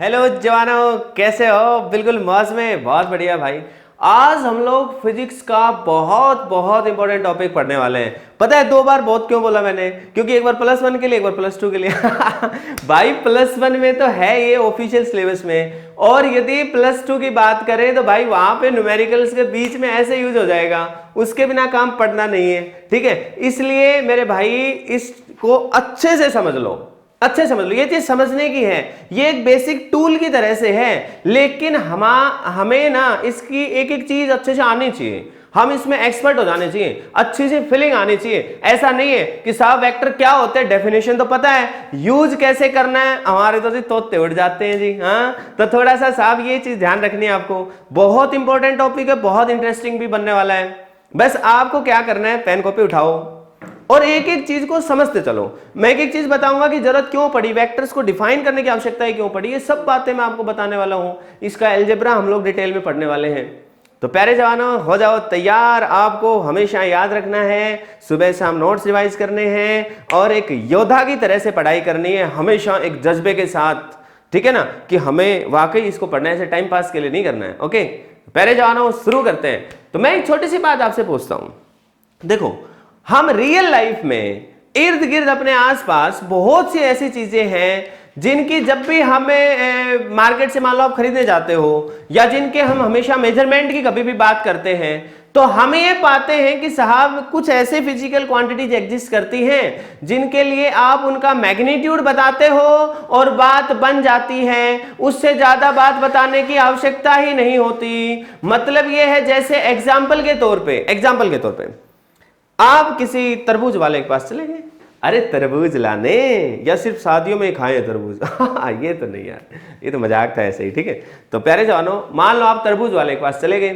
Hello जवानों, कैसे हो? बिल्कुल मौज में, बहुत बढ़िया भाई। आज हम लोग फिजिक्स का बहुत इंपॉर्टेंट टॉपिक पढ़ने वाले हैं। पता है दो बार बहुत क्यों बोला मैंने? क्योंकि एक बार +1 के लिए, एक बार +2 के लिए। भाई +1 में तो है ये ऑफिशियल सिलेबस में, और यदि +2 की बात करें तो भाई वहां पे न्यूमेरिकल्स के बीच में ऐसे यूज हो जाएगा, उसके बिना काम पढ़ना नहीं है। ठीक है, इसलिए मेरे भाई इसको अच्छे से समझ लो, अच्छे समझ लो। ये चीज समझने की है, ये एक बेसिक टूल की तरह से है, लेकिन हमें ना इसकी एक एक चीज अच्छे से आनी चाहिए। हम इसमें एक्सपर्ट हो जाने चाहिए, अच्छी सी फीलिंग आनी चाहिए। ऐसा नहीं है कि साहब वेक्टर क्या होते हैं, डेफिनेशन तो पता है, यूज कैसे करना है हमारे तो जी तोते उड़ जाते हैं जी। हाँ, तो थोड़ा सा साहब ये चीज ध्यान रखनी है आपको। बहुत इंपॉर्टेंट टॉपिक है, बहुत इंटरेस्टिंग भी बनने वाला है। बस आपको क्या करना है, पेन कॉपी उठाओ और एक एक चीज को समझते चलो। मैं एक एक चीज बताऊंगा कि जरूरत क्यों पड़ी, वेक्टर्स को डिफाइन करने की आवश्यकता है क्यों पड़ी, ये सब बातें मैं आपको बताने वाला हूं। इसका अलजेब्रा हम लोग डिटेल में पढ़ने वाले हैं। तो प्यारे जवानों, हो जाओ तैयार। आपको हमेशा याद रखना है, सुबह शाम नोट्स रिवाइज करने हैं और एक योद्धा की तरह से पढ़ाई करनी है, हमेशा एक जज्बे के साथ। ठीक है ना, कि हमें वाकई इसको पढ़ना है, ऐसे टाइम पास के लिए नहीं करना है। ओके प्यारे जवानों, शुरू करते हैं। तो मैं एक छोटी सी बात आपसे पूछता हूं। देखो, हम रियल लाइफ में इर्द गिर्द अपने आसपास बहुत सी ऐसी चीजें हैं जिनकी जब भी हमें मार्केट से मान लो आप खरीदने जाते हो, या जिनके हम हमेशा मेजरमेंट की कभी भी बात करते हैं, तो हम ये पाते हैं कि साहब कुछ ऐसे फिजिकल क्वांटिटीज एग्जिस्ट करती हैं जिनके लिए आप उनका मैग्नीट्यूड बताते हो और बात बन जाती है। उससे ज्यादा बात बताने की आवश्यकता ही नहीं होती। मतलब ये है, जैसे एग्जाम्पल के तौर पे आप किसी तरबूज वाले के पास चले गए, अरे तरबूज लाने, या सिर्फ शादियों में खाए तरबूज। ये तो नहीं यार, ये तो मजाक था ऐसे ही। ठीक है, तो प्यारे जवानों, मान लो आप तरबूज वाले के पास चले गए,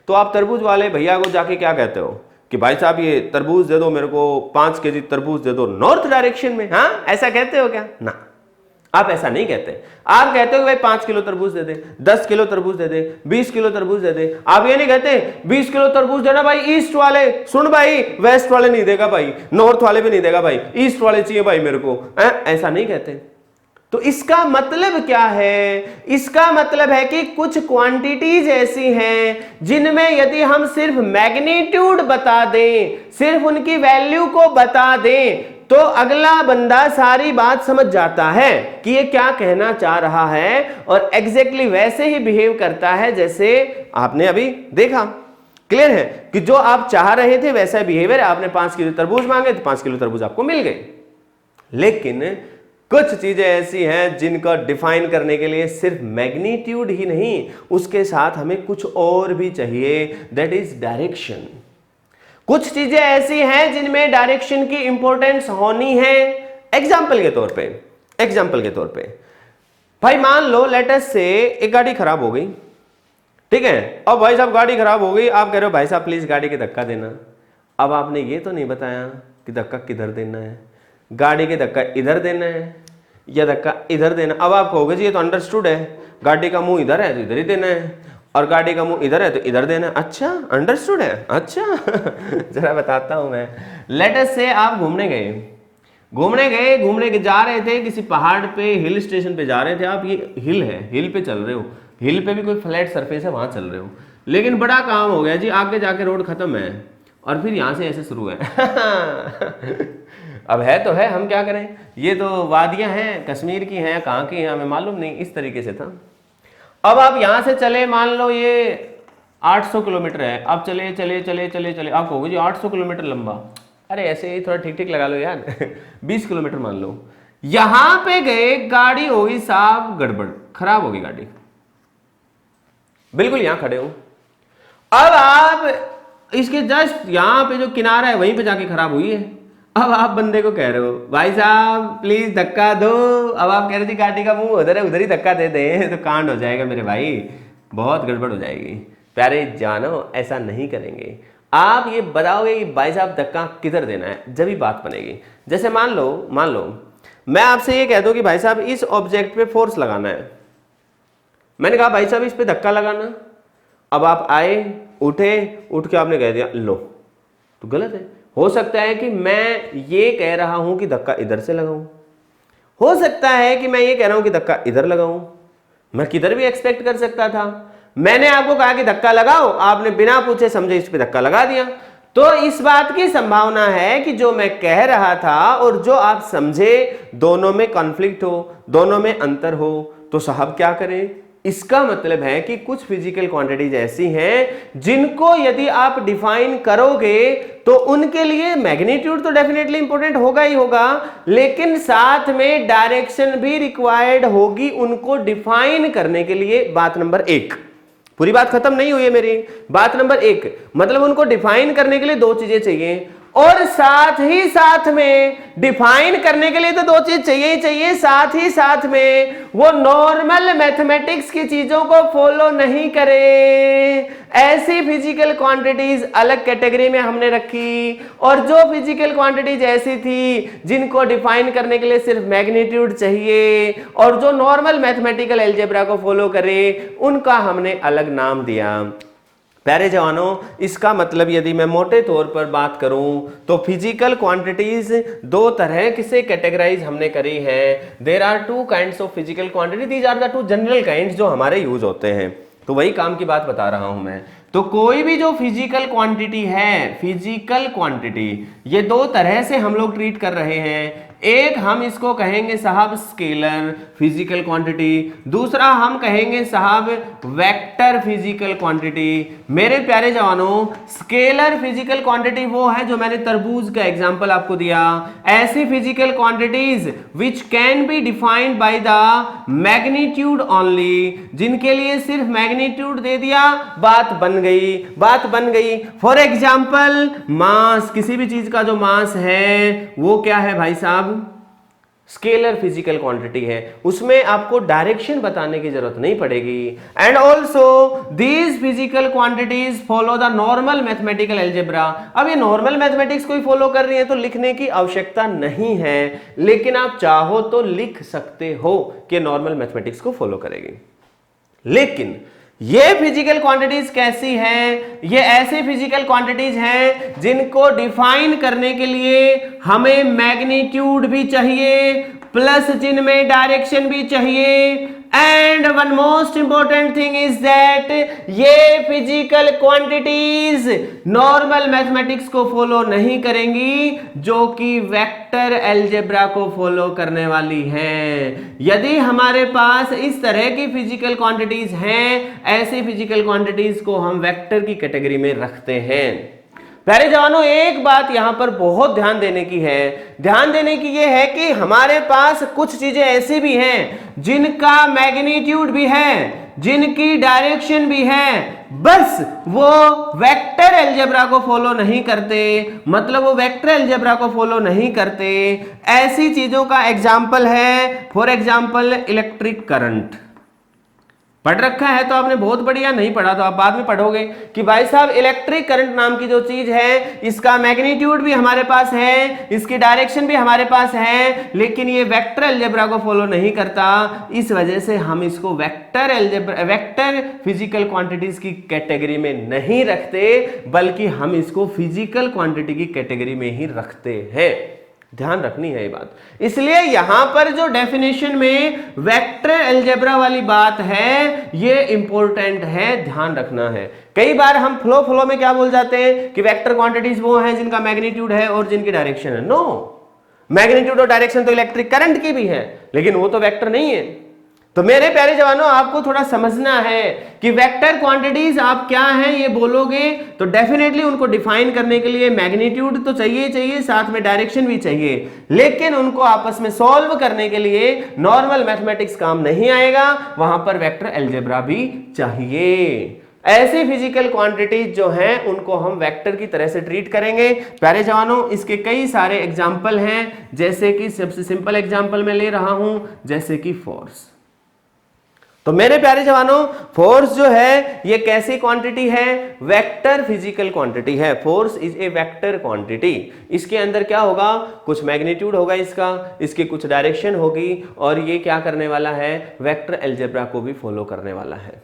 तो आप तरबूज वाले भैया को जाके क्या कहते हो कि भाई साहब ये तरबूज दे दो मेरे को, 5 केजी तरबूज दे दो नॉर्थ डायरेक्शन में। हाँ, ऐसा कहते हो क्या? ना, आप ऐसा नहीं कहते। आप कहते हो भाई 5 किलो तरबूज दे दे, 10 किलो तरबूज दे दे, 20 किलो तरबूज दे दे। आप ये नहीं कहते 20 किलो तरबूज देना भाई ईस्ट वाले, सुन भाई वेस्ट वाले नहीं देगा भाई, नॉर्थ वाले भी नहीं देगा भाई, ईस्ट वाले चाहिए भाई मेरे को। ऐसा नहीं कहते। तो इसका मतलब क्या है? इसका मतलब है कि कुछ क्वांटिटीज ऐसी हैं जिनमें यदि हम सिर्फ मैग्नीट्यूड बता दें, सिर्फ उनकी वैल्यू को बता दें, तो अगला बंदा सारी बात समझ जाता है कि ये क्या कहना चाह रहा है, और एग्जैक्टली वैसे ही बिहेव करता है जैसे आपने अभी देखा। क्लियर है कि जो आप चाह रहे थे वैसा बिहेवियर, आपने 5 किलो तरबूज मांगे तो 5 किलो तरबूज आपको मिल गए। लेकिन कुछ चीजें ऐसी हैं जिनका डिफाइन करने के लिए सिर्फ मैग्नीट्यूड ही नहीं, उसके साथ हमें कुछ और भी चाहिए, दैट इज डायरेक्शन। कुछ चीजें ऐसी हैं जिनमें डायरेक्शन की इंपॉर्टेंस होनी है। एग्जाम्पल के तौर पे भाई मान लो लेट अस से एक गाड़ी खराब हो गई। ठीक है, अब भाई साहब गाड़ी खराब हो गई, आप कह रहे हो भाई साहब प्लीज गाड़ी के धक्का देना। अब आपने ये तो नहीं बताया कि धक्का किधर देना है, गाड़ी के धक्का इधर देना है या धक्का इधर देना। अब आप कहोगे जी ये तो अंडरस्टूड है, गाड़ी का मुंह इधर है तो इधर ही देना है, और गाड़ी का मुंह इधर है तो इधर देना है। अच्छा, अंडरस्टूड है। अच्छा जरा बताता हूं मैं। लेट अस से आप घूमने के जा रहे थे किसी पहाड़ पे, हिल स्टेशन पे जा रहे थे आप। ये हिल है, हिल पे चल रहे हो, हिल पे भी कोई फ्लैट सरफेस है, वहां चल रहे हो। लेकिन बड़ा काम हो गया जी, आगे जाके रोड खत्म है और फिर यहां से ऐसे शुरू है। अब है तो है, हम क्या करें, ये तो वादियां हैं, कश्मीर की हैं, कहाँ की हैं हमें मालूम नहीं, इस तरीके से था। अब आप यहां से चले, मान लो ये 800 किलोमीटर है, अब चले चले चले चले चले, आप कहोगे जी 800 किलोमीटर लंबा, अरे ऐसे ही थोड़ा ठीक ठीक लगा लो यार। 20 किलोमीटर मान लो। यहां पे गए, गाड़ी होगी साहब गड़बड़, खराब होगी गाड़ी, बिल्कुल यहां खड़े हो। अब आप इसके जस्ट यहां पे जो किनारा है वहीं पे जाके खराब हुई है। अब आप बंदे को कह रहे हो भाई साहब प्लीज धक्का दो। अब आप कह रहे थे गाड़ी का मुंह उधर है, उधर ही धक्का दे दे, तो कांड हो जाएगा मेरे भाई, बहुत गड़बड़ हो जाएगी। प्यारे जानो, ऐसा नहीं करेंगे। आप ये बताओगे कि भाई साहब धक्का किधर देना है, जब ही बात बनेगी। जैसे मान लो मैं आपसे ये कह दूं कि भाई साहब इस ऑब्जेक्ट पे फोर्स लगाना है, मैंने कहा भाई साहब इस पे धक्का लगाना। अब आप आए, उठ के आपने कह दिया लो, तो गलत है। हो सकता है कि मैं ये कह रहा हूं कि धक्का इधर से लगाऊं, हो सकता है कि मैं ये कह रहा हूं कि धक्का इधर लगाऊं, मैं किधर भी एक्सपेक्ट कर सकता था। मैंने आपको कहा कि धक्का लगाओ, आपने बिना पूछे समझे इस पे धक्का लगा दिया। तो इस बात की संभावना है कि जो मैं कह रहा था और जो आप समझे दोनों में कॉन्फ्लिक्ट हो, दोनों में अंतर हो, तो साहब क्या करें। इसका मतलब है कि कुछ फिजिकल क्वांटिटीज ऐसी हैं जिनको यदि आप डिफाइन करोगे तो उनके लिए मैग्नीट्यूड तो डेफिनेटली इंपॉर्टेंट होगा ही होगा, लेकिन साथ में डायरेक्शन भी रिक्वायर्ड होगी उनको डिफाइन करने के लिए। बात नंबर 1, पूरी बात खत्म नहीं हुई है मेरी। बात नंबर 1 मतलब उनको डिफाइन करने के लिए दो चीजें चाहिए, और साथ ही साथ में डिफाइन करने के लिए तो दो चीज चाहिए ही चाहिए, साथ ही साथ में वो नॉर्मल मैथमेटिक्स की चीजों को फॉलो नहीं करे। ऐसी फिजिकल क्वांटिटीज अलग कैटेगरी में हमने रखी, और जो फिजिकल क्वांटिटीज ऐसी थी जिनको डिफाइन करने के लिए सिर्फ मैग्नीट्यूड चाहिए और जो नॉर्मल मैथमेटिकल अलजेब्रा को फॉलो करे, उनका हमने अलग नाम दिया। प्यारे जवानों, इसका मतलब यदि मैं मोटे तौर पर बात करूं तो फिजिकल क्वांटिटीज दो तरह से कैटेगराइज हमने करी है। There are two kinds of physical quantity, these are the two general kinds जो हमारे यूज होते हैं। तो वही काम की बात बता रहा हूं मैं। तो कोई भी जो फिजिकल क्वांटिटी है, फिजिकल क्वांटिटी, ये दो तरह से हम लोग ट्रीट कर रहे हैं। एक हम इसको कहेंगे साहब स्केलर फिजिकल क्वांटिटी, दूसरा हम कहेंगे साहब वेक्टर फिजिकल क्वांटिटी। मेरे प्यारे जवानों, स्केलर फिजिकल क्वांटिटी वो है जो मैंने तरबूज का एग्जांपल आपको दिया। ऐसी physical quantities which can be defined by the magnitude only, जिनके लिए सिर्फ मैग्नीट्यूड दे दिया, बात बन गई, बात बन गई। फॉर एग्जांपल मास, किसी भी चीज का जो मास है वो क्या है भाई साहब, स्केलर फिजिकल क्वांटिटी है, उसमें आपको डायरेक्शन बताने की जरूरत नहीं पड़ेगी। And also these physical quantities follow the normal mathematical algebra. अब ये नॉर्मल मैथमेटिक्स को ही फॉलो कर रही है तो लिखने की आवश्यकता नहीं है, लेकिन आप चाहो तो लिख सकते हो कि नॉर्मल मैथमेटिक्स को फॉलो करेगी। लेकिन ये फिजिकल क्वांटिटीज कैसी हैं? ये ऐसे फिजिकल क्वांटिटीज हैं जिनको डिफाइन करने के लिए हमें मैग्नीट्यूड भी चाहिए, प्लस जिनमें डायरेक्शन भी चाहिए। And one most important thing is that ये फिजिकल क्वांटिटीज नॉर्मल मैथमेटिक्स को फॉलो नहीं करेंगी, जो कि वेक्टर अलजेब्रा को फॉलो करने वाली हैं। यदि हमारे पास इस तरह की फिजिकल क्वांटिटीज हैं, ऐसी फिजिकल क्वांटिटीज को हम वेक्टर की कैटेगरी में रखते हैं। प्यारे जवानों, एक बात यहां पर बहुत ध्यान देने की है, ध्यान देने की यह है कि हमारे पास कुछ चीजें ऐसी भी हैं जिनका मैग्नीट्यूड भी है, जिनकी डायरेक्शन भी है, बस वो वेक्टर अलजेब्रा को फॉलो नहीं करते, मतलब वो वेक्टर अलजेब्रा को फॉलो नहीं करते। ऐसी चीजों का एग्जाम्पल है, फॉर एग्जाम्पल इलेक्ट्रिक करंट। पढ़ रखा है तो आपने बहुत बढ़िया, नहीं पढ़ा तो आप बाद में पढ़ोगे कि भाई साहब इलेक्ट्रिक करंट नाम की जो चीज है, इसका मैग्नीट्यूड भी हमारे पास है, इसकी डायरेक्शन भी हमारे पास है, लेकिन ये वेक्टर अलजेब्रा को फॉलो नहीं करता। इस वजह से हम इसको vector algebra, vector physical quantities की कैटेगरी में नहीं रखते, बल्कि हम इसको फिजिकल क्वांटिटी की कैटेगरी में ही रखते हैं। ध्यान रखनी है ये बात। इसलिए यहां पर जो डेफिनेशन में वेक्टर अलजेब्रा वाली बात है, ये इंपॉर्टेंट है, ध्यान रखना है। कई बार हम फ्लो में क्या बोल जाते हैं कि वेक्टर क्वांटिटीज वो हैं जिनका मैग्नीट्यूड है और जिनकी डायरेक्शन है। नो, मैग्नीट्यूड और डायरेक्शन तो इलेक्ट्रिक करंट की भी है, लेकिन वो तो वेक्टर नहीं है। तो मेरे प्यारे जवानों, आपको थोड़ा समझना है कि वेक्टर क्वांटिटीज आप क्या हैं ये बोलोगे तो डेफिनेटली उनको डिफाइन करने के लिए मैग्नीट्यूड तो चाहिए चाहिए, साथ में डायरेक्शन भी चाहिए, लेकिन उनको आपस में सॉल्व करने के लिए नॉर्मल मैथमेटिक्स काम नहीं आएगा, वहां पर वेक्टर अलजेब्रा भी चाहिए। ऐसी फिजिकल क्वांटिटीज जो हैं उनको हम वेक्टर की तरह से ट्रीट करेंगे। प्यारे जवानों, इसके कई सारे एग्जाम्पल हैं, जैसे कि सबसे सिंपल एग्जाम्पल मैं ले रहा हूं, जैसे कि फोर्स। तो मेरे प्यारे जवानों, फोर्स जो है ये कैसी क्वांटिटी है? वेक्टर फिजिकल क्वांटिटी है। Force is a vector quantity. इसके अंदर क्या होगा? कुछ मैग्नीट्यूड होगा इसका, इसकी कुछ डायरेक्शन होगी, और ये क्या करने वाला है? वेक्टर अलजेब्रा को भी फॉलो करने वाला है।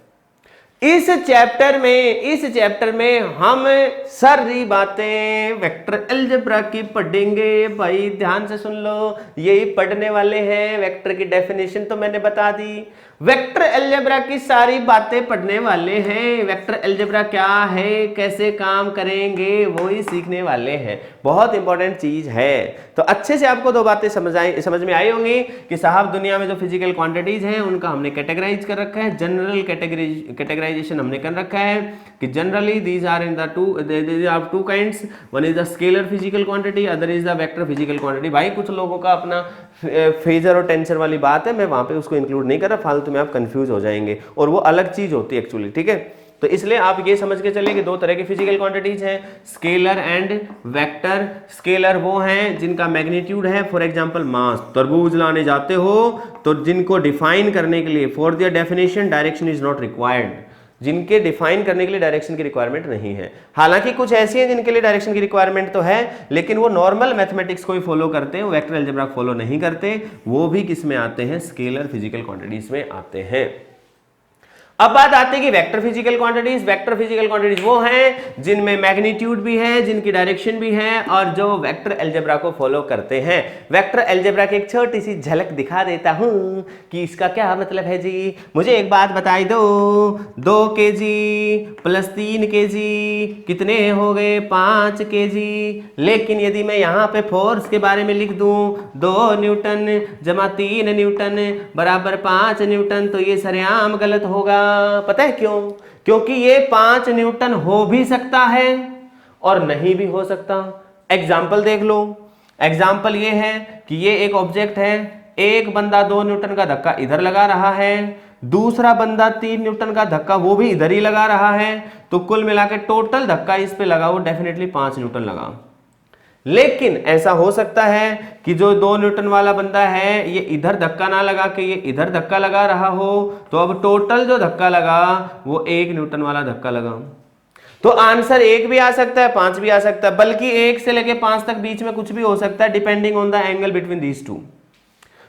इस चैप्टर में हम सारी बातें वेक्टर अलजेब्रा की पढ़ेंगे। भाई ध्यान से सुन लो, यही पढ़ने वाले हैं। वेक्टर की डेफिनेशन तो मैंने बता दी, वेक्टर अलजेब्रा की सारी बातें पढ़ने वाले हैं। वेक्टर अलजेब्रा क्या है, कैसे काम करेंगे, वो ही सीखने वाले हैं। बहुत इंपॉर्टेंट चीज है। तो अच्छे से आपको दो बातें समझ में आई होंगी कि साहब दुनिया में जो फिजिकल क्वांटिटीज हैं उनका हमने कैटेगराइज कर रखा है। जनरल कैटेगराइजेशन हमने कर रखा है कि generally these are two kinds, one is the scalar physical quantity, other is the vector physical quantity. भाई कुछ लोगों का अपना फेजर और टेंसर वाली बात है, मैं वहां पे उसको इंक्लूड नहीं कर रहा, फालतू में आप कंफ्यूज हो जाएंगे और वो अलग चीज होती है एक्चुअली। ठीक है, तो इसलिए आप ये समझ के चलिए कि दो तरह की फिजिकल क्वांटिटीज हैं, स्केलर एंड वेक्टर। स्केलर वो हैं जिनका मैग्नीट्यूड है, फॉर एग्जांपल मास। तरबूज लाने जाते हो तो जिनको डिफाइन करने के लिए, for their definition direction is not required, जिनके डिफाइन करने के लिए डायरेक्शन की रिक्वायरमेंट नहीं है। हालांकि कुछ ऐसी हैं जिनके लिए डायरेक्शन की रिक्वायरमेंट तो है, लेकिन वो नॉर्मल मैथमेटिक्स को ही फॉलो करते हैं, वेक्टर अलजेब्रा फॉलो नहीं करते। वो भी किस में आते हैं, स्केलर फिजिकल क्वांटिटीज में आते हैं। अब बात आती है कि vector physical quantities. Vector physical quantities वो हैं जिनमें मैग्नीट्यूड भी है, जिनकी डायरेक्शन भी है, और जो वेक्टर अलजेब्रा को फॉलो करते हैं। वेक्टर अलजेब्रा की एक छोटी सी झलक दिखा देता हूं कि इसका क्या मतलब है जी। मुझे एक बात बताई दो, 2 kg प्लस 3 kg कितने हो गए, 5 kg। लेकिन यदि मैं यहाँ पे फोर्स के बारे में लिख दूं 2 न्यूटन जमा 3 न्यूटन बराबर 5 न्यूटन, तो ये सरेआम गलत होगा। पता है क्यों? क्योंकि ये 5 न्यूटन हो भी सकता है और नहीं भी हो सकता। एग्जाम्पल देख लो। एग्जाम्पल ये है कि ये एक ऑब्जेक्ट है, एक बंदा 2 न्यूटन का धक्का इधर लगा रहा है, दूसरा बंदा 3 न्यूटन का धक्का वो भी इधर ही लगा रहा है, तो कुल मिलाकर टोटल धक्का इस पे लगा वो डेफिनेटली 5 न्यूटन लगा। लेकिन ऐसा हो सकता है कि जो 2 न्यूटन वाला बंदा है ये इधर धक्का ना लगा के ये इधर धक्का लगा रहा हो, तो अब टोटल जो धक्का लगा वो 1 न्यूटन वाला धक्का लगा। तो आंसर 1 भी आ सकता है, 5 भी आ सकता है, बल्कि 1 से लेके 5 तक बीच में कुछ भी हो सकता है, depending on the angle between these two.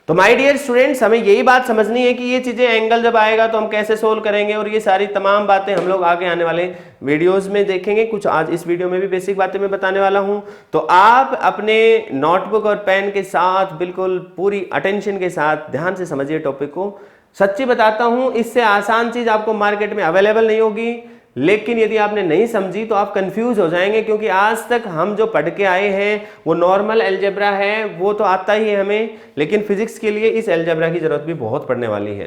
तो माय डियर स्टूडेंट्स, हमें यही बात समझनी है कि ये चीजें एंगल जब आएगा तो हम कैसे सोल्व करेंगे, और ये सारी तमाम बातें हम लोग आगे आने वाले वीडियोस में देखेंगे। कुछ आज इस वीडियो में भी बेसिक बातें मैं बताने वाला हूं, तो आप अपने नोटबुक और पेन के साथ बिल्कुल पूरी अटेंशन के साथ ध्यान से समझिए टॉपिक को। सच्ची बताता हूं, इससे आसान चीज आपको मार्केट में अवेलेबल नहीं होगी, लेकिन यदि आपने नहीं समझी तो आप कंफ्यूज हो जाएंगे, क्योंकि आज तक हम जो पढ़ के आए हैं वो नॉर्मल अलजेब्रा है, वो तो आता ही है हमें, लेकिन फिजिक्स के लिए इस अलजेब्रा की जरूरत भी बहुत पड़ने वाली है।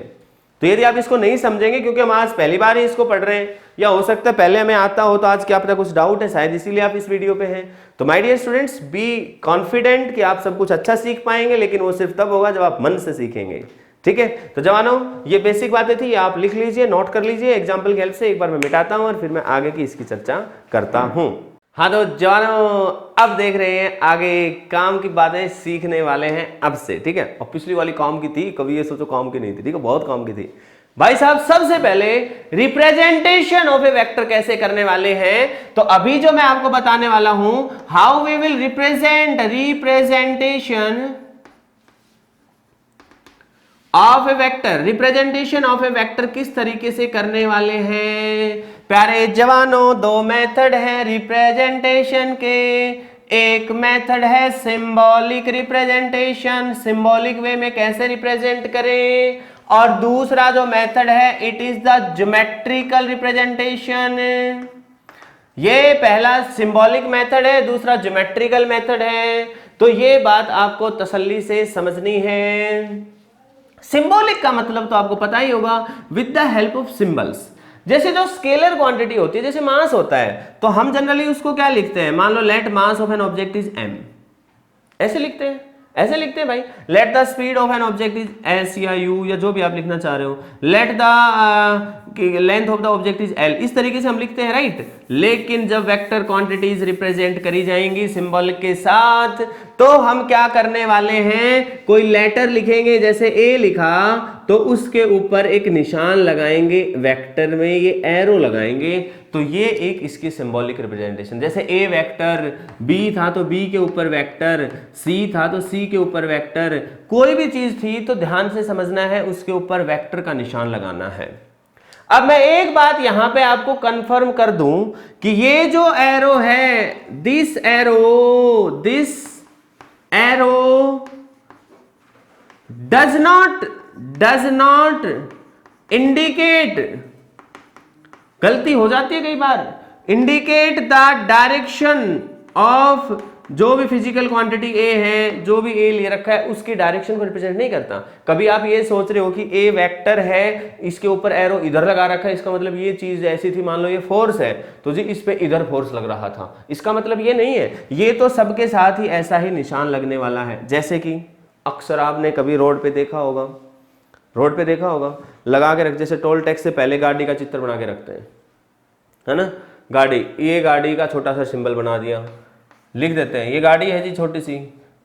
तो यदि आप इसको नहीं समझेंगे, क्योंकि हम आज पहली बार ही इसको पढ़ रहे हैं, या हो सकता है पहले हमें आता हो, तो आज क्या पता कुछ डाउट है, शायद इसीलिए आप इस वीडियो पे हैं। तो my dear students, be confident कि आप सब कुछ अच्छा सीख पाएंगे, लेकिन वो सिर्फ तब होगा जब आप मन से सीखेंगे। ठीक है, तो जवानों ये बेसिक बातें थी, आप लिख लीजिए, नोट कर लीजिए। एग्जाम्पल की हेल्प से एक बार मैं मिटाता हूं और फिर मैं आगे की इसकी चर्चा करता हूं। हाँ तो जवानों, अब देख रहे हैं आगे काम की बातें सीखने वाले हैं अब से। ठीक है, और पिछली वाली काम की थी, कभी ये सोचो काम की नहीं थी। ठीक है, बहुत काम की थी भाई साहब। सबसे पहले रिप्रेजेंटेशन ऑफ ए वेक्टर कैसे करने वाले हैं, तो अभी जो मैं आपको बताने वाला हूं, how we will representation of a vector, representation of a vector किस तरीके से करने वाले हैं। प्यारे जवानों, 2 मेथड है रिप्रेजेंटेशन के। एक मेथड है सिंबॉलिक रिप्रेजेंटेशन, सिंबॉलिक वे में कैसे रिप्रेजेंट करें, और दूसरा जो मेथड है it is the geometrical representation. ये पहला सिंबॉलिक मेथड है, दूसरा ज्योमेट्रिकल मेथड है। तो ये बात आपको तसल्ली से समझनी है। सिंबॉलिक का मतलब तो आपको पता ही होगा, with the help of symbols. जैसे जो स्केलर क्वांटिटी होती है, जैसे मास होता है, तो हम जनरली उसको क्या लिखते हैं, मान लो let mass of an object is m, ऐसे लिखते हैं, ऐसे लिखते हैं भाई। Let the speed of an object is s या u, या जो भी आप लिखना चाह रहे हो। Let the length of the object is l, इस तरीके से हम लिखते हैं, राइट। लेकिन जब वेक्टर क्वांटिटीज रिप्रेजेंट करी जाएंगी सिंबॉलिक के साथ, तो हम क्या करने वाले हैं, कोई लेटर लिखेंगे, जैसे a लिखा तो उसके ऊपर एक निशान लगाएंगे, वेक्टर में ये एरो लगाएंगे, तो ये एक इसकी सिंबॉलिक रिप्रेजेंटेशन। जैसे a वेक्टर, b था तो b के ऊपर वेक्टर, c था तो c के ऊपर वेक्टर, कोई भी चीज थी तो ध्यान से समझना है, उसके ऊपर वेक्टर का निशान लगाना है। अब मैं एक बात यहां पे आपको कंफर्म कर दूं कि ये जो एरो है, this arrow does not indicate, गलती हो जाती है कई बार, इंडिकेट द डायरेक्शन ऑफ, जो भी फिजिकल क्वांटिटी ए है, जो भी ए ले रखा है उसकी डायरेक्शन को रिप्रेजेंट नहीं करता। कभी आप ये सोच रहे हो कि ए वेक्टर है, इसके ऊपर एरो इधर लगा रखा है, इसका मतलब ये चीज ऐसी थी, मान लो ये फोर्स है तो जी इस पे इधर फोर्स लग रहा था, इसका मतलब ये नहीं है। ये तो सबके साथ ही ऐसा ही निशान लगने वाला है। जैसे कि अक्सर आपने कभी रोड पे देखा होगा, रोड पे देखा होगा लगा के रख, जैसे टोल टैक्स से पहले गाड़ी का चित्र बना के रखते हैं, है ना, गाड़ी, ये गाड़ी का छोटा सा सिंबल बना दिया, लिख देते हैं ये गाड़ी है जी छोटी सी,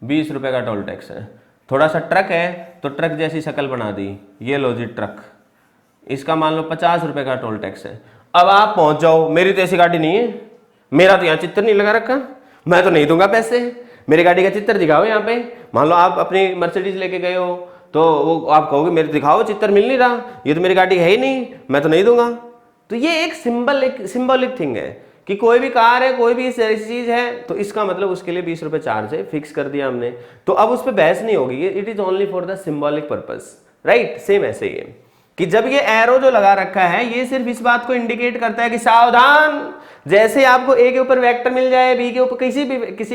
20 रुपए का टोल टैक्स है। थोड़ा सा ट्रक है तो ट्रक जैसी शक्ल बना दी, ये लो जी ट्रक, इसका मान लो 50 रुपए का टोल टैक्स है। अब आप पहुंच जाओ, मेरी तो ऐसी गाड़ी नहीं है, मेरा तो यहाँ चित्र नहीं लगा रखा, मैं तो नहीं दूंगा पैसे, मेरी गाड़ी का चित्र दिखाओ यहाँ पे। मान लो आप अपनी मर्सिडीज लेके गए हो तो वो आप कहोगे मेरे दिखाओ, चित्र मिल नहीं रहा, ये तो मेरी गाड़ी है ही नहीं, मैं तो नहीं दूंगा। तो ये एक सिंबॉलिक थिंग है कि कोई भी कार है, कोई भी ऐसी चीज है तो इसका मतलब उसके लिए 20 रुपए चार्ज है, फिक्स कर दिया हमने, तो अब उस पर बहस नहीं होगी, it is only for the symbolic purpose, right. Same ऐसे ही है कि जब ये एरो जो लगा रखा है ये सिर्फ इस बात को इंडिकेट करता है कि सावधान, जैसे आपको ए के ऊपर वेक्टर मिल जाए, बी के ऊपर किसी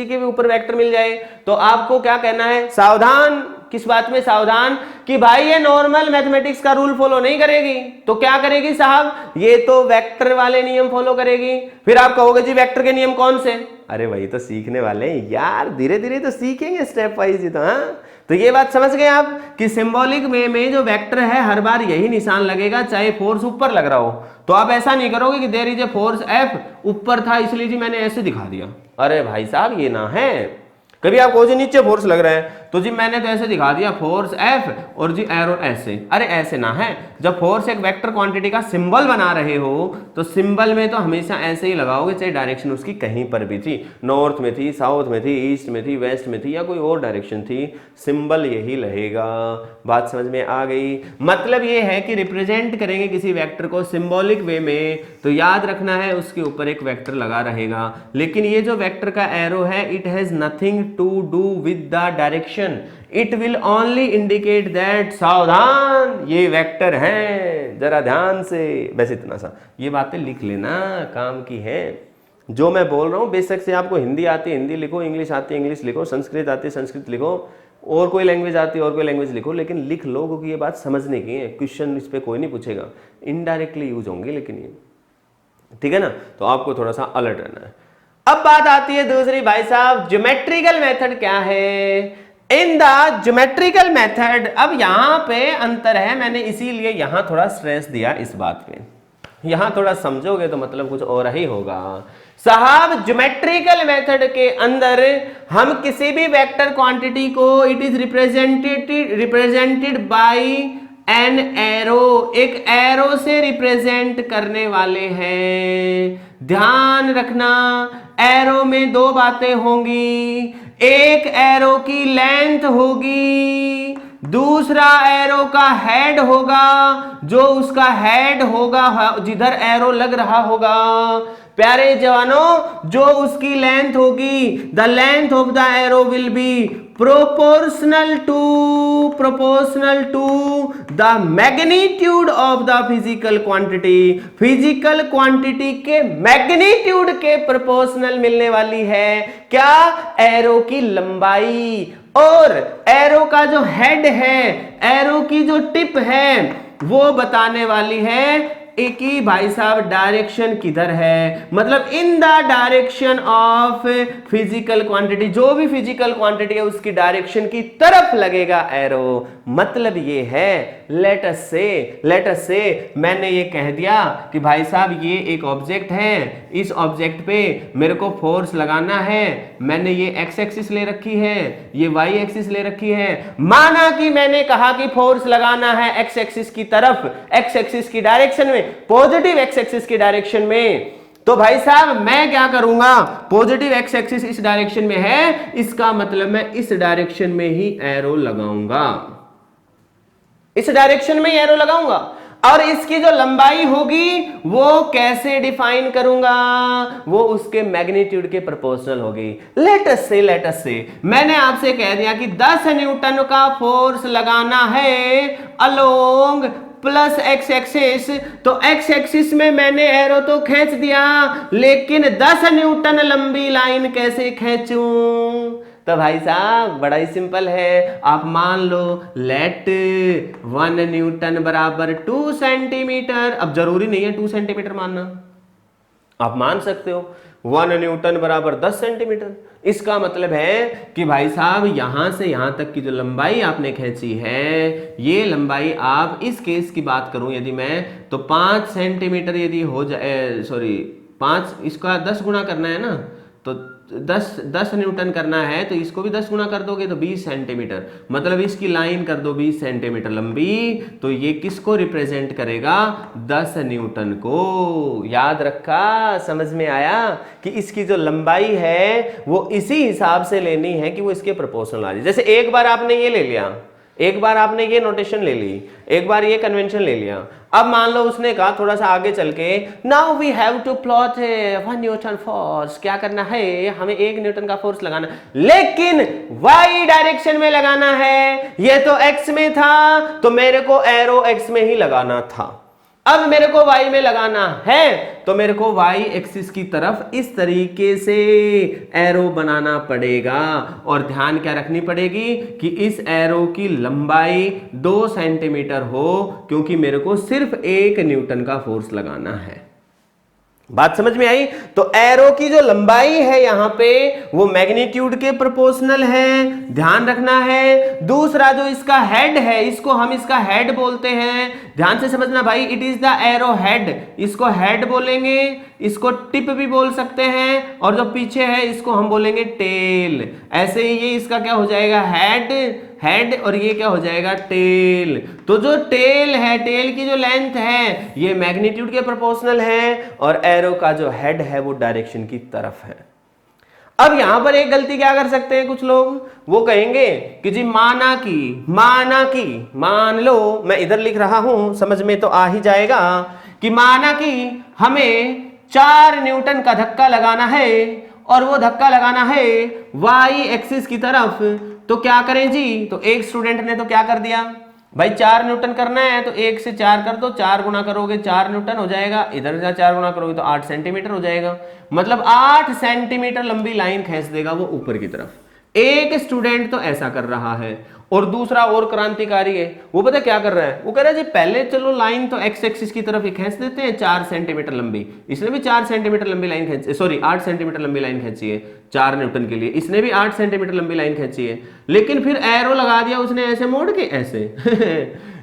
के भी ऊपर वेक्टर मिल जाए तो आपको क्या कहना है, सावधान। किस बात में सावधान, कि भाई ये नॉर्मल मैथमेटिक्स का रूल फॉलो नहीं करेगी, तो क्या करेगी साहब, ये तो वेक्टर वाले नियम फॉलो करेगी। फिर आप कहोगे जी वेक्टर के नियम कौन से, अरे वही तो सीखने वाले हैं यार, धीरे धीरे तो सीखेंगे स्टेप वाइज ही तो। हाँ, तो ये बात समझ गए आप कि सिंबॉलिक वे में जो वेक्टर है हर बार यही निशान लगेगा, चाहे फोर्स ऊपर लग रहा हो। तो आप ऐसा नहीं करोगे कि there is a force F, ऊपर था इसलिए जी मैंने ऐसे दिखा दिया, अरे भाई साहब ये ना है। कभी आप कहो जी नीचे फोर्स लग रहा है तो जी मैंने तो ऐसे दिखा दिया फोर्स एफ और जी एरो ऐसे, अरे ऐसे ना है। जब फोर्स एक वेक्टर क्वांटिटी का सिंबल बना रहे हो तो सिंबल में तो हमेशा ऐसे ही लगाओगे, चाहे डायरेक्शन उसकी कहीं पर भी थी, नॉर्थ में थी, साउथ में थी, ईस्ट में थी, वेस्ट में थी या कोई और डायरेक्शन थी, सिंबल यही रहेगा। बात समझ में आ गई। मतलब ये है कि रिप्रेजेंट करेंगे किसी वेक्टर को सिंबॉलिक वे में तो याद रखना है उसके ऊपर एक वेक्टर लगा रहेगा, लेकिन ये जो वेक्टर का एरो है it has nothing to do with the direction, it will only indicate that सावधान ये वेक्टर है, जरा ध्यान से। बस इतना सा, ये बातें लिख लेना, काम की है। जो मैं बोल रहा हूं बेशक से आपको हिंदी आती है हिंदी लिखो, इंग्लिश आती है इंग्लिश लिखो, संस्कृत आती है संस्कृत लिखो, और कोई लैंग्वेज आती है और कोई लैंग्वेज लिखो, लेकिन लिख लो क्योंकि ये बात समझने की है। क्वेश्चन इस पर कोई नहीं पूछेगा, इनडायरेक्टली यूज होंगे लेकिन ये, ठीक है ना। तो आपको थोड़ा सा अलर्ट रहना है। अब बात आती है दूसरी, भाई साहब ज्योमेट्रिकल मेथड क्या है। इन द ज्योमेट्रिकल मेथड, अब यहां पे अंतर है, मैंने इसीलिए यहां थोड़ा स्ट्रेस दिया इस बात पे, यहां थोड़ा समझोगे तो मतलब कुछ और ही होगा साहब। ज्योमेट्रिकल मेथड के अंदर हम किसी भी वेक्टर क्वांटिटी को it is represented by an arrow, एक एरो से रिप्रेजेंट करने वाले हैं। ध्यान रखना एरो में दो बातें होंगी, एक एरो की लेंथ होगी, दूसरा एरो का हेड होगा, जो उसका हेड होगा जिधर एरो लग रहा होगा। प्यारे जवानों, जो उसकी लेंथ होगी, the length of the arrow will be proportional to the magnitude of the physical quantity, physical quantity के मैग्नीट्यूड के प्रोपोर्शनल मिलने वाली है क्या, एरो की लंबाई। और एरो का जो हेड है, एरो की जो टिप है, वो बताने वाली है एक ही भाई साहब डायरेक्शन किधर है, मतलब in the direction of physical quantity, जो भी फिजिकल क्वांटिटी है उसकी डायरेक्शन की तरफ लगेगा एरो। मतलब ये है, लेट अस से मैंने ये कह दिया कि भाई साहब ये एक ऑब्जेक्ट है, इस ऑब्जेक्ट पे मेरे को फोर्स लगाना है, मैंने ये एक्स एक्सिस ले रखी है, ये वाई एक्सिस ले रखी है। माना कि मैंने कहा कि फोर्स लगाना है एक्स एक्सिस की तरफ, एक्स एक्सिस की डायरेक्शन में, पॉजिटिव एक्स एक्सिस की डायरेक्शन में, तो भाई साहब मैं क्या करूंगा, पॉजिटिव एक्स एक्सिस इस डायरेक्शन में है, इसका मतलब मैं इस डायरेक्शन में ही एरो लगाऊंगा, इस डायरेक्शन में ही एरो लगाऊंगा। और इसकी जो लंबाई होगी वो कैसे डिफाइन करूंगा, वो उसके मैग्नीट्यूड के प्रोपोर्शनल होगी। लेट अस से मैंने आपसे कह दिया कि 10 न्यूटन का फोर्स लगाना है अलोंग प्लस एक्स एक्सिस, तो एक्स एक्सिस में मैंने एरो तो खींच दिया, लेकिन 10 न्यूटन लंबी लाइन कैसे खींचूं? तो भाई साहब बड़ा ही सिंपल है, आप मान लो लेट 1 न्यूटन बराबर 2 सेंटीमीटर। अब जरूरी नहीं है 2 सेंटीमीटर मानना, आप मान सकते हो 1 न्यूटन बराबर 10 सेंटीमीटर। इसका मतलब है कि भाई साहब यहां से यहां तक की जो लंबाई आपने खींची है, ये लंबाई आप इस केस की बात करूं यदि मैं, तो 5 सेंटीमीटर यदि हो जाए, सॉरी 5, इसका 10 गुना करना है ना, तो 10 न्यूटन करना है, तो इसको भी 10 गुना कर दोगे तो 20 सेंटीमीटर, मतलब इसकी लाइन कर दो 20 सेंटीमीटर लंबी, तो ये किसको रिप्रेजेंट करेगा? 10 न्यूटन को। याद रखा, समझ में आया कि इसकी जो लंबाई है वो इसी हिसाब से लेनी है कि वो इसके प्रोपोर्शनल आ जाए। जैसे एक बार आपने ये ले लिया, एक बार आपने ये नोटेशन ले ली, एक बार ये कन्वेंशन ले लिया, अब मान लो उसने कहा थोड़ा सा आगे चल के now we have to plot 1 newton force, क्या करना है, हमें 1 न्यूटन का फोर्स लगाना, लेकिन y डायरेक्शन में लगाना है। ये तो x में था, तो मेरे को एरो x में ही लगाना था। अब मेरे को y में लगाना है, तो मेरे को y एक्सिस की तरफ इस तरीके से एरो बनाना पड़ेगा, और ध्यान क्या रखनी पड़ेगी कि इस एरो की लंबाई 2 सेंटीमीटर हो, क्योंकि मेरे को सिर्फ 1 न्यूटन का फोर्स लगाना है। बात समझ में आई? तो एरो की जो लंबाई है यहां पे वो मैग्नीट्यूड के प्रोपोर्शनल है, ध्यान रखना है। दूसरा जो इसका हेड है, इसको हम इसका हेड बोलते हैं, ध्यान से समझना भाई, it is the arrow head, इसको हेड बोलेंगे, इसको टिप भी बोल सकते हैं, और जो पीछे है इसको हम बोलेंगे टेल। ऐसे ही ये इसका क्या हो जाएगा, हेड, और ये क्या हो जाएगा, टेल। तो जो टेल है, टेल की जो लेंथ है ये मैग्नीट्यूड के प्रोपोर्शनल है, और एरो का जो हेड है वो डायरेक्शन की तरफ है। अब यहां पर एक गलती क्या कर सकते हैं कुछ लोग, वो कहेंगे कि जी मान लो, मैं इधर लिख रहा हूं, समझ में तो आ ही जाएगा, कि माना कि हमें 4 न्यूटन का धक्का लगाना है, और वो धक्का लगाना है y एक्सिस की तरफ, तो क्या करें जी? तो एक स्टूडेंट ने तो क्या कर दिया भाई, 4 न्यूटन करना है तो 1 से 4 कर दो, 4 गुना करोगे 4 न्यूटन हो जाएगा, इधर से 4 गुना करोगे तो 8 सेंटीमीटर हो जाएगा, मतलब 8 सेंटीमीटर लंबी लाइन खींच देगा वो ऊपर की तरफ। एक स्टूडेंट तो ऐसा कर रहा है, और दूसरा और क्रांतिकारी है, वो पता क्या कर रहा है, वो कह रहा है जी पहले चलो लाइन तो एक्स एक्सिस की तरफ ही खींच देते हैं 4 सेंटीमीटर लंबी, इसने भी 4 सेंटीमीटर लंबी लाइन खींची, सॉरी 8 सेंटीमीटर लंबी लाइन खींची है 4 न्यूटन के लिए, इसने भी 8 सेंटीमीटर लंबी लाइन खींची है, लेकिन फिर एरो लगा दिया उसने ऐसे मोड़ के, ऐसे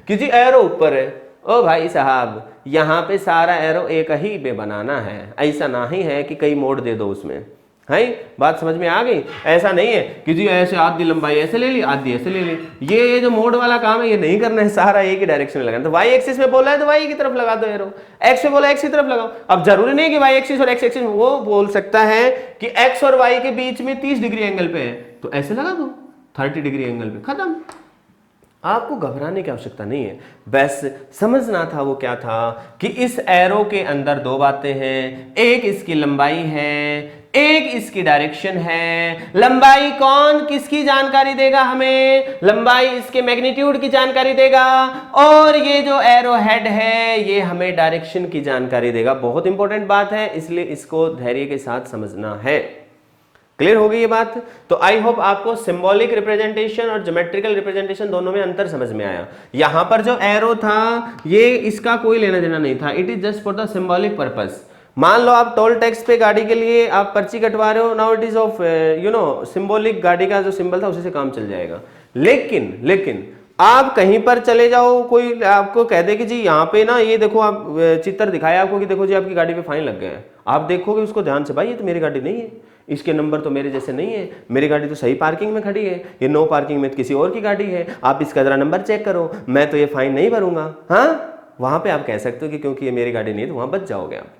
कि जी एरो ऊपर है। ओ भाई साहब, यहाँ पे सारा एरो एक ही पे बनाना है, ऐसा ना ही है कि कई मोड़ दे दो उसमें, है? बात समझ में आ गई? ऐसा नहीं है कि जी ऐसे आधी लंबाई ऐसे ले ली, आधी ऐसे ले ली, ये जो मोड वाला काम है ये नहीं करना है, सारा एक ही डायरेक्शन में लगाना। तो वाई एक्सिस में बोला है तो वाई की तरफ लगा दो एरो, एक्स में बोला एक्स की तरफ लगाओ। अब जरूरी नहीं कि वाई एक्सिस और एक्स एक्सिस, वो बोल सकता है कि एक्स और वाई के बीच में 30 डिग्री एंगल पे है, तो ऐसे लगा दो 30 डिग्री एंगल पे, खत्म। आपको घबराने की आवश्यकता नहीं है, बस समझना था वो क्या था कि इस एरो के अंदर 2 बातें हैं, एक इसकी लंबाई है, एक इसकी डायरेक्शन है। लंबाई कौन किसकी जानकारी देगा हमें? लंबाई इसके मैग्नीट्यूड की जानकारी देगा, और ये जो एरो हेड है ये हमें डायरेक्शन की जानकारी देगा। बहुत इंपॉर्टेंट बात है, इसलिए इसको धैर्य के साथ समझना है। क्लियर हो गई ये बात? तो आई होप आपको सिंबॉलिक रिप्रेजेंटेशन और ज्योमेट्रिकल रिप्रेजेंटेशन दोनों में अंतर समझ में आया। यहां पर जो एरो था ये इसका कोई लेना देना नहीं था, it is just for the symbolic purpose. मान लो आप टोल टैक्स पे गाड़ी के लिए आप पर्ची कटवा रहे हो, now it is of symbolic, गाड़ी का जो सिंबल था उसी से काम चल जाएगा। लेकिन आप कहीं पर चले जाओ, कोई आपको कह दे कि जी यहाँ पे ना ये देखो, आप चित्र दिखाया आपको कि देखो जी आपकी गाड़ी पे फाइन लग गया है, आप देखोगे उसको ध्यान से, भाई ये तो मेरी गाड़ी नहीं है, इसके नंबर तो मेरे जैसे नहीं है, मेरी गाड़ी तो सही पार्किंग में खड़ी है, ये नो पार्किंग में किसी और की गाड़ी है, आप इसका जरा नंबर चेक करो, मैं तो ये फाइन नहीं भरूंगा। हाँ, वहां पे आप कह सकते हो कि क्योंकि ये मेरी गाड़ी नहीं है, तो वहां बच जाओगे आप।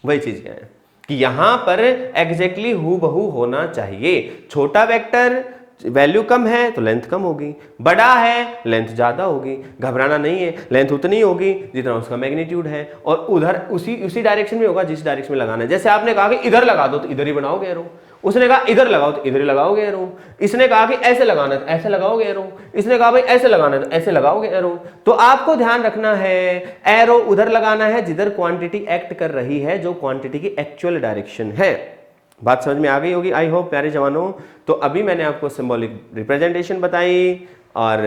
वही चीज क्या है कि यहां पर एग्जैक्टली हूबहू होना चाहिए। छोटा वेक्टर वैल्यू कम है तो लेंथ कम होगी, बड़ा है लेंथ ज्यादा होगी। घबराना नहीं है, लेंथ उतनी होगी जितना उसका मैग्नीट्यूड है, और उधर उसी डायरेक्शन में होगा जिस डायरेक्शन में लगाना है। जैसे आपने कहा कि इधर लगा दो तो इधर ही बनाओगे एरो, उसने कहा इधर लगाओ तो इधर ही लगाओगे एरो, इसने कहा कि ऐसे लगाना है तो ऐसे लगाओगे एरो, इसने कहा भाई ऐसे लगाना है तो ऐसे लगाओगे एरो। तो आपको ध्यान रखना है एरो उधर लगाना है जिधर क्वांटिटी एक्ट कर रही है, जो क्वांटिटी की एक्चुअल डायरेक्शन है। बात समझ में आ गई होगी आई होप प्यारे जवानों। तो अभी मैंने आपको सिंबॉलिक रिप्रेजेंटेशन बताई और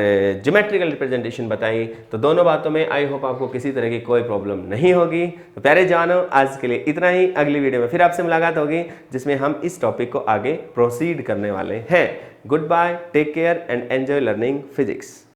ज्योमेट्रिकल रिप्रेजेंटेशन बताई, तो दोनों बातों में आई होप आपको किसी तरह की कोई प्रॉब्लम नहीं होगी। तो प्यारे जवानों आज के लिए इतना ही, अगली वीडियो में फिर आपसे मुलाकात होगी जिसमें हम इस टॉपिक को आगे प्रोसीड करने वाले हैं। Goodbye, take care and enjoy learning physics.